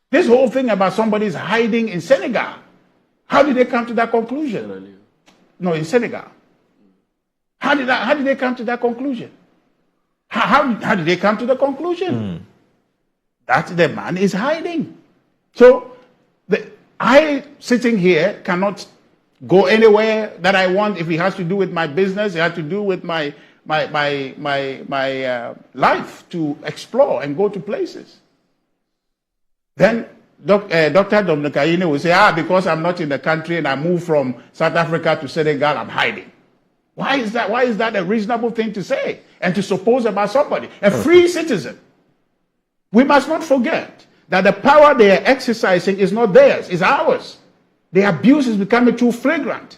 This whole thing about somebody's hiding in Senegal, how did they come to that conclusion? No, in Senegal. How did they come to that conclusion? How did they come to the conclusion? That the man is hiding. So I, sitting here, cannot go anywhere that I want. If it has to do with my business, it has to do with my life to explore and go to places. Then Dr. Dominic Ayine will say, because I'm not in the country and I moved from South Africa to Senegal, I'm hiding. Why is that? Why is that a reasonable thing to say and to suppose about somebody? A free citizen. We must not forget that the power they are exercising is not theirs, it's ours. The abuse is becoming too flagrant.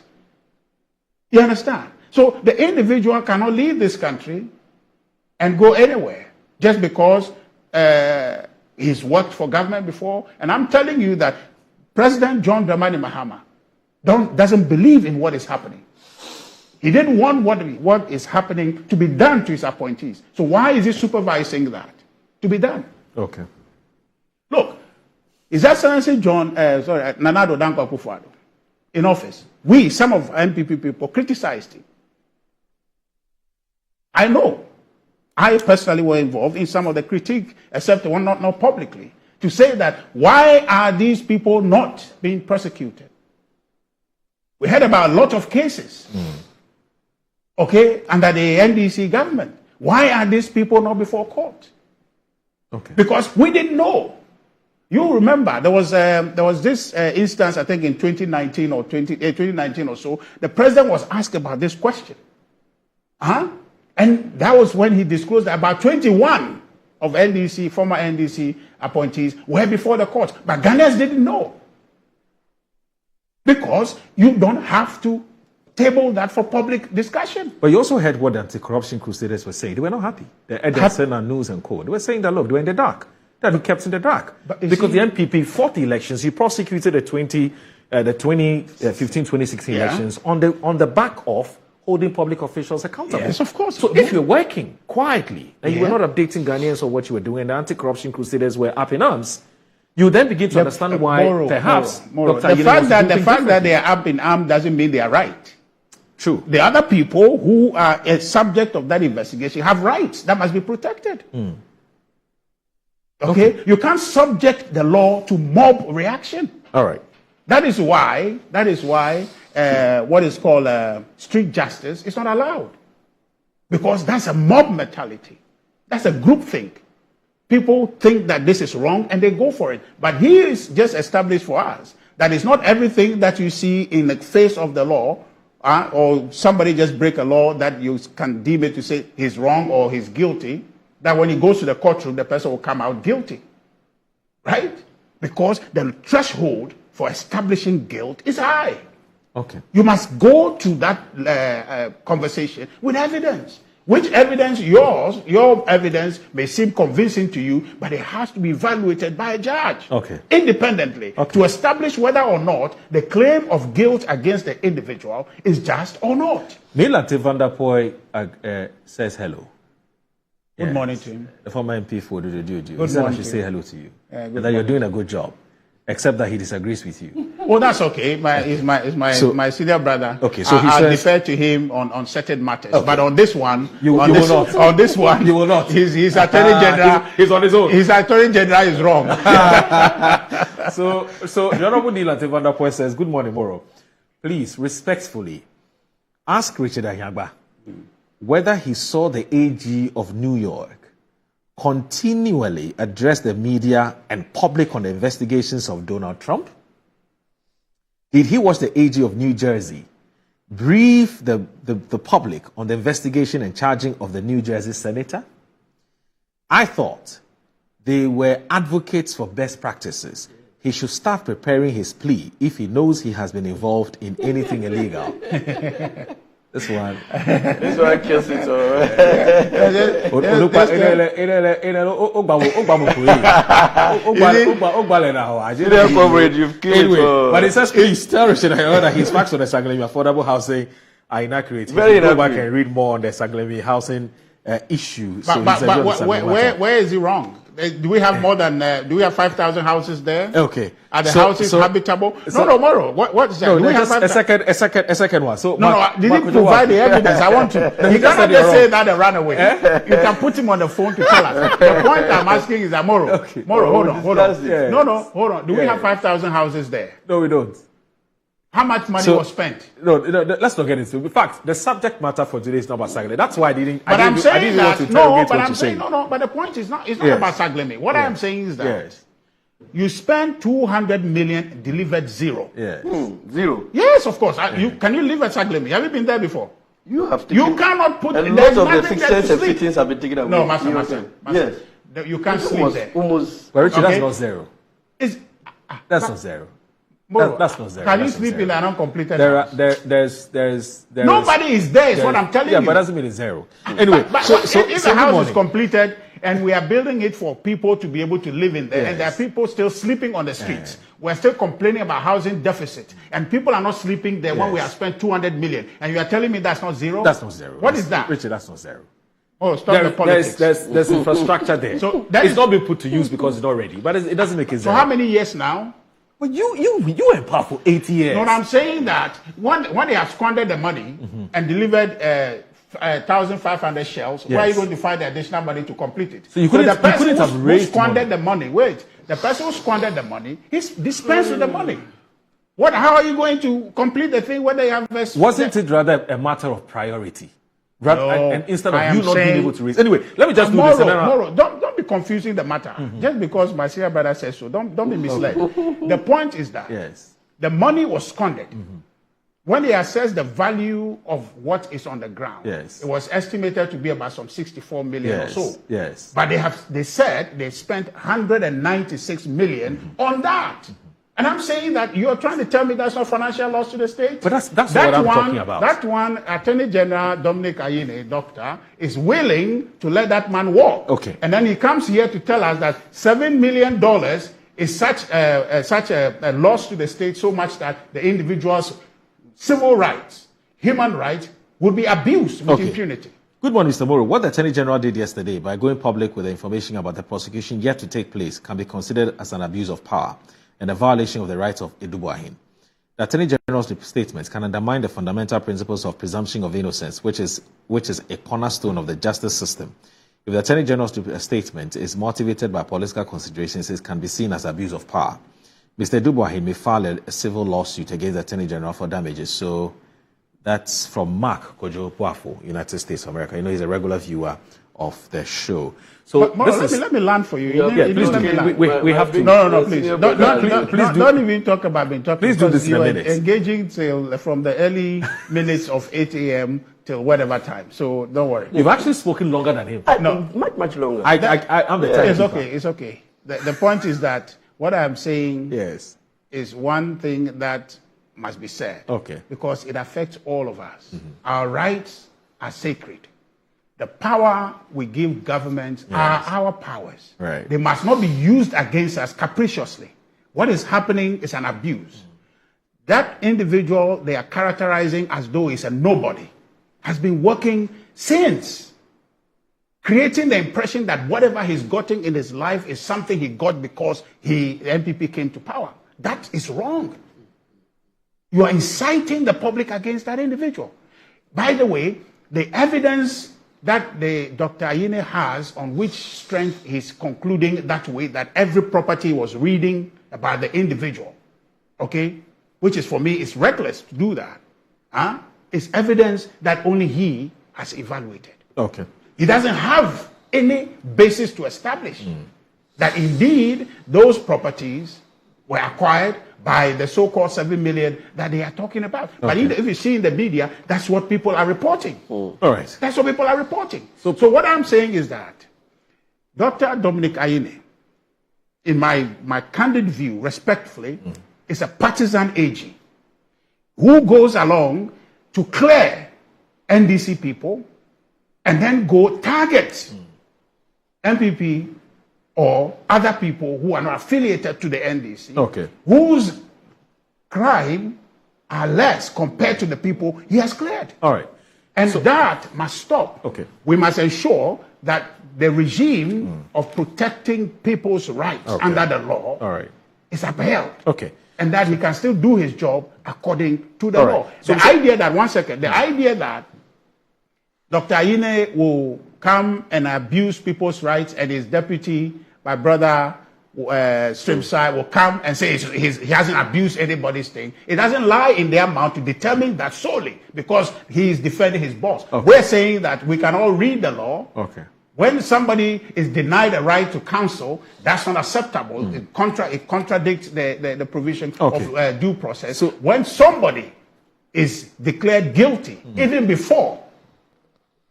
You understand? So the individual cannot leave this country and go anywhere just because he's worked for government before. And I'm telling you that President John Dramani Mahama doesn't believe in what is happening. He didn't want what is happening to be done to his appointees. So why is he supervising that to be done? Okay. Look, His Excellency Nana Addo Dankwa Akufo-Addo in office, some of NPP people criticized him. I know. I personally were involved in some of the critique, except one not publicly, to say that why are these people not being prosecuted? We heard about a lot of cases, okay, under the NDC government. Why are these people not before court? Okay. Because we didn't know. You remember there was this instance, I think in 2019 or 2019 or so. The president was asked about this question, and that was when he disclosed that about 21 of NDC, former NDC appointees were before the court, but Ghanaians didn't know because you don't have to table that for public discussion. But you also heard what the anti-corruption crusaders were saying. They were not happy. The Edison and News and Co. They were saying that, look, they were in the dark. That we kept in the dark. Because the NPP fought the elections. You prosecuted the 2015-2016 elections on the back of holding public officials accountable. Yes, of course. So if you're working quietly and you were not updating Ghanaians on what you were doing, the anti-corruption crusaders were up in arms, you then begin to understand why perhaps Dr. The fact that they are up in arms doesn't mean they are right. True. The other people who are a subject of that investigation have rights that must be protected. Okay? You can't subject the law to mob reaction. All right. That is why what is called street justice is not allowed. Because that's a mob mentality. That's a group thing. People think that this is wrong and they go for it. But he is just established for us that it's not everything that you see in the face of the law or somebody just break a law that you can deem it to say he's wrong or he's guilty, that when he goes to the courtroom, the person will come out guilty. Right? Because the threshold for establishing guilt is high. Okay. You must go to that conversation with evidence. Which evidence, your evidence may seem convincing to you, but it has to be evaluated by a judge. Okay. Independently. Okay. To establish whether or not the claim of guilt against the individual is just or not. Nilante van der Poy says hello. Good morning to him. The former MP for the He Good said I morning should to say you. hello to you. Good And that you're doing a good job. Except that he disagrees with you. Well, that's okay. He's my senior brother. Okay, so I'll defer to him on certain matters. Okay. But on this one, you will not. On this one, you will not. His attorney general. He's on his own. His attorney general is wrong. So the Honorable Nilante van der Poy says, good morning, Moro. Please, respectfully, ask Richard Ahiagbah whether he saw the AG of New York continually address the media and public on the investigations of Donald Trump? Did he watch the AG of New Jersey brief the public on the investigation and charging of the New Jersey senator? I thought they were advocates for best practices. He should start preparing his plea if he knows he has been involved in anything illegal. This one kills it. Anyway, but it says, please tell Richard Ahiagbah that his facts on the Saglemi affordable housing are inaccurate. Very go back and read more on the Saglemi housing issue. But where is he wrong? Do we have more than? Do we have 5,000 houses there? Okay. Are the houses habitable? No, Moro. What is that? No, Do we have a second one. So did he provide the evidence? I want to. You cannot just say that and run away. You can put him on the phone to tell us. The point I'm asking is that Moro. Okay. Moro, hold on. Yes. No, hold on. Do we have 5,000 houses there? No, we don't. How much money was spent? No, let's not get into it. In fact, the subject matter for today is not about Sagleme. That's why I didn't want to interrogate what you're saying. No, but the point is not. It's not about Sagleme. What I am saying is that you spend 200 million, delivered zero. Yes. Zero. Yes, of course. Can you live at Sagleme? Have you been there before? You have to. You cannot put. A lot of the fixtures and fittings have been taken away. No, Master. Yes. You can't sleep there. Almost. But Richard, that's not zero. That's not zero. Moro, that's not zero. Can you sleep in an uncompleted house? There's nobody is there, is what I'm telling you. Yeah, but that doesn't mean it's zero. Anyway, if the house is completed and we are building it for people to be able to live in there, and there are people still sleeping on the streets, we're still complaining about housing deficit, and people are not sleeping there when we have spent 200 million, and you are telling me that's not zero? That's not zero. What is that? Richard, that's not zero. Oh, stop the politics. There's infrastructure there. So it's not been put to use because it's not ready, but it doesn't make it zero. So how many years now? Well, you were in power for 80 years. No, I'm saying that when they have squandered the money and delivered 1,500 shells, where are you going to find the additional money to complete it? So you couldn't have raised who squandered the money. Wait, the person who squandered the money, he's dispensed with the money. How are you going to complete the thing when they have? Wasn't it rather a matter of priority? And instead of you not being able to raise. Anyway, let me just do this. Moro, don't be confusing the matter. Just because my senior brother says so, don't be misled. The point is that the money was squandered. When they assessed the value of what is on the ground, it was estimated to be about some 64 million or so. Yes. But they said they spent 196 million on that. And I'm saying that you're trying to tell me that's not financial loss to the state? But that's what I'm talking about. That one, Attorney General Dominic Ayine, doctor, is willing to let that man walk. Okay. And then he comes here to tell us that $7 million is such a loss to the state, so much that the individual's civil rights, human rights, would be abused with impunity. Good morning, Mr. Moro. What the Attorney General did yesterday by going public with the information about the prosecution yet to take place can be considered as an abuse of power and a violation of the rights of Ahiagbah. The Attorney General's statements can undermine the fundamental principles of presumption of innocence, which is a cornerstone of the justice system. If the Attorney General's statement is motivated by political considerations, it can be seen as abuse of power. Mr. Ahiagbah may file a civil lawsuit against the Attorney General for damages. So that's from Mark Kojo Puafo, United States of America. You know, he's a regular viewer of the show. So let me land for you. Please do. We have to. No, please. Don't even talk about me talking. Please do this in a minute. Engaging from the early minutes of 8 a.m. till whatever time. So don't worry. You've actually spoken longer than him. No, much longer. I'm the time. It's okay. The point is that what I'm saying is one thing that must be said. Okay. Because it affects all of us. Our rights are sacred. The power we give government are our powers. Right. They must not be used against us capriciously. What is happening is an abuse. That individual they are characterizing as though he's a nobody has been working since, creating the impression that whatever he's gotten in his life is something he got because the NPP came to power. That is wrong. You are inciting the public against that individual. By the way, the evidence that Dr. Ayine has on which strength he's concluding that way, that every property was reading about the individual, okay, which is for me is reckless to do that, is evidence that only he has evaluated. Okay. He doesn't have any basis to establish that indeed those properties were acquired by the so-called 7 million that they are talking about. But if you see in the media, that's what people are reporting. All right. That's what people are reporting. So what I'm saying is that Dr. Dominic Ayine, in my candid view, respectfully, is a partisan AG who goes along to clear NDC people and then go target NPP or other people who are not affiliated to the NDC, whose crime are less compared to the people he has cleared. All right. And that must stop. Okay. We must ensure that the regime of protecting people's rights under the law is upheld. Okay. And that he can still do his job according to the law. So the idea that, one second, the idea that Dr. Ayine will come and abuse people's rights and his deputy, my brother Strimside, will come and say he hasn't abused anybody's thing. It doesn't lie in their mouth to determine that solely because he is defending his boss. We're saying that we can all read the law. When somebody is denied a right to counsel, that's not acceptable. It contradicts the provision of due process. So when somebody is declared guilty, even before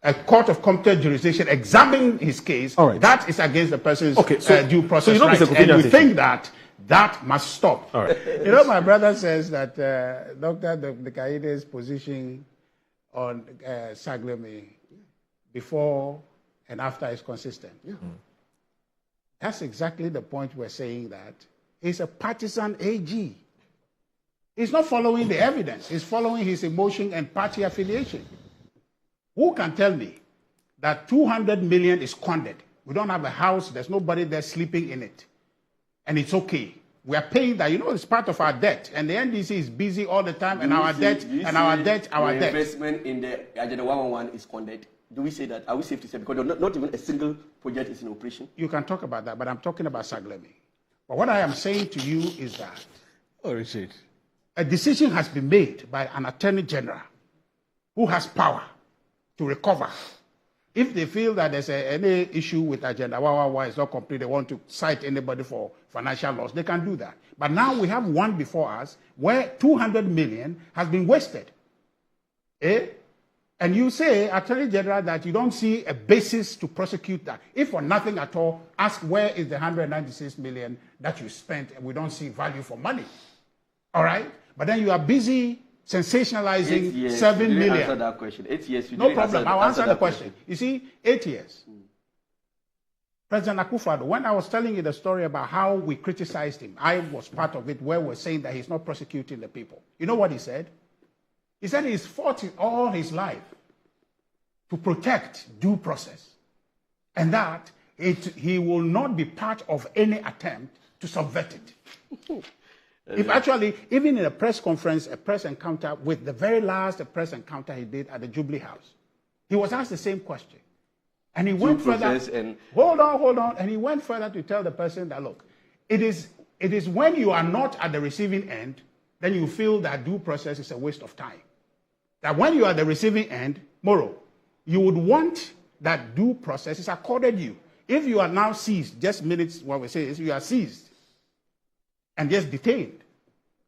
a court of competent jurisdiction examine his case, that is against the person's due process rights. And we think that that must stop. You know, my brother says that Dr. Dominic Ayine's position on Saglemi before and after is consistent. That's exactly the point we're saying, that he's a partisan AG. He's not following the evidence. He's following his emotion and party affiliation. Who can tell me that 200 million is squandered? We don't have a house. There's nobody there sleeping in it. And it's okay. We are paying that. You know, it's part of our debt. And the NDC is busy all the time. And our debt, our debt. Investment in the Agenda 111 is squandered. Do we say that? Are we safe to say? Because not even a single project is in operation. You can talk about that, but I'm talking about Saglemi. But what I am saying to you is that Richard, a decision has been made by an attorney general who has power to recover. If they feel that there's any issue with Agenda 111 is not complete, they want to cite anybody for financial loss, they can do that. But now we have one before us where 200 million has been wasted. And you say, Attorney General, that you don't see a basis to prosecute that. If for nothing at all, ask where is the 196 million that you spent and we don't see value for money. All right? But then you are busy sensationalizing 7 million. Answer that question. 8 years. No problem. I'll answer the question. You see, 8 years. President Akufo-Addo, when I was telling you the story about how we criticized him, I was part of it where we're saying that he's not prosecuting the people. You know what he said? He said he's fought all his life to protect due process, and that he will not be part of any attempt to subvert it. If actually, even in a press conference, a press encounter, with the very last press encounter he did at the Jubilee House, he was asked the same question. And he went further. Hold on. And he went further to tell the person that, look, it is when you are not at the receiving end, then you feel that due process is a waste of time. That when you are at the receiving end, Moro, you would want that due process is accorded you. If you are now seized, just minutes, what we say is you are seized and just detained,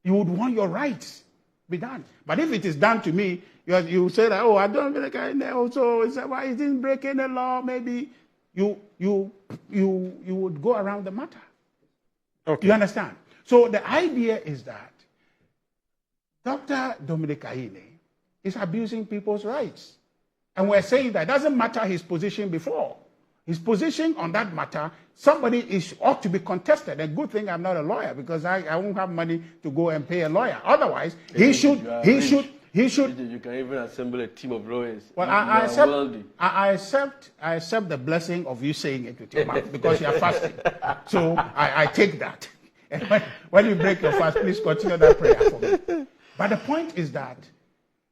you would want your rights be done. But if it is done to me, you say that, oh, I don't feel like I know, so why is this breaking the law? Maybe you would go around the matter. Okay. You understand? So the idea is that Dr. Dominic Ayine is abusing people's rights. And we're saying that it doesn't matter his position before. His position on that matter, somebody ought to be contested. A good thing I'm not a lawyer, because I won't have money to go and pay a lawyer. Otherwise, he should. You can even assemble a team of lawyers. Well, I accept the blessing of you saying it with your mouth, because you are fasting. So I take that. And when you break your fast, please continue that prayer for me. But the point is that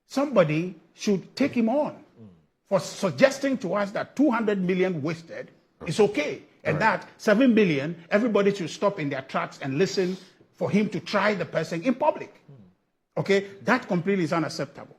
somebody should take him on for suggesting to us that 200 million wasted is okay. And that 7 billion, everybody should stop in their tracks and listen for him to try the person in public. Okay? That completely is unacceptable.